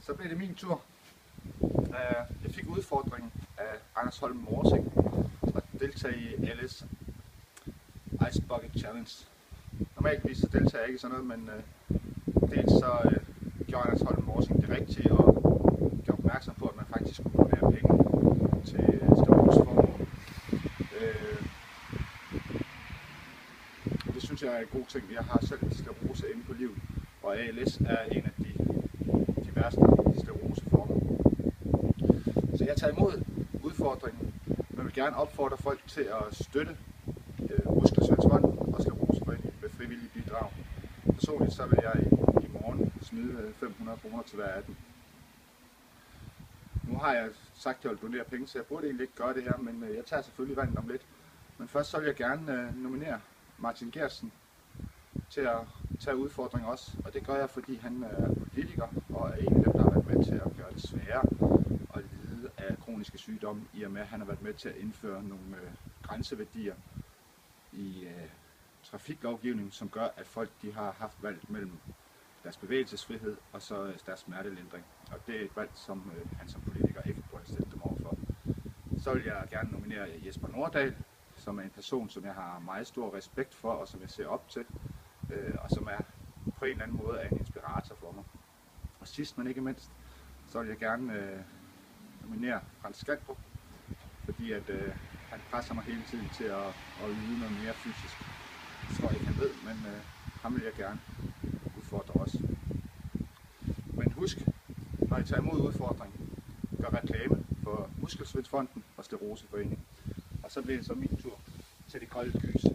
Så blev det min tur. Jeg fik udfordringen af Anders Holm Morsing at deltage i LS Ice Bucket Challenge. Normaltvis så deltager jeg ikke i sådan noget, men dels så gjorde Anders Holm Morsing det rigtige og gjorde opmærksom på, at man faktisk kunne donere penge til skleroseformål. Det synes jeg er en god ting. Jeg har selv sklerose inde på livet, og ALS er en af de værste skleroseformer. Så jeg tager imod udfordringen, men vil gerne opfordre folk til at støtte Muskelsvindsfonden og Skleroseforeningen med frivillige bidrag. Personligt så vil jeg i morgen smide 500 kroner til hver af dem. Nu har jeg sagt, at jeg vil donere penge, så jeg burde egentlig ikke gøre det her, men jeg tager selvfølgelig vandet om lidt. Men først så vil jeg gerne nominere Martin Geertsen til at tage udfordringen også. Og det gør jeg, fordi han er politiker og er en af dem, der har været med til at gøre det sværere at lide af kroniske sygdomme, i og med at han har været med til at indføre nogle grænseværdier i trafiklovgivningen, som gør, at folk de har haft valgt mellem deres bevægelsesfrihed og så deres smertelindring. Og det er et valg, som han som politiker ikke burde sætte dem overfor. Så vil jeg gerne nominere Jesper Nordahl, som er en person, som jeg har meget stor respekt for, og som jeg ser op til, og som er på en eller anden måde en inspirator for mig. Og sidst, men ikke mindst, så vil jeg gerne nominere Frans Skaldrup, fordi at han presser mig hele tiden til at yde noget mere fysisk. Det tror jeg ikke, han ved, men ham vil jeg gerne udfordre også. Men husk, når I tager imod udfordringen, gør reklame for Muskelsvindsfonden og Skleroseforeningen. Og så bliver det så min tur til det kolde gys.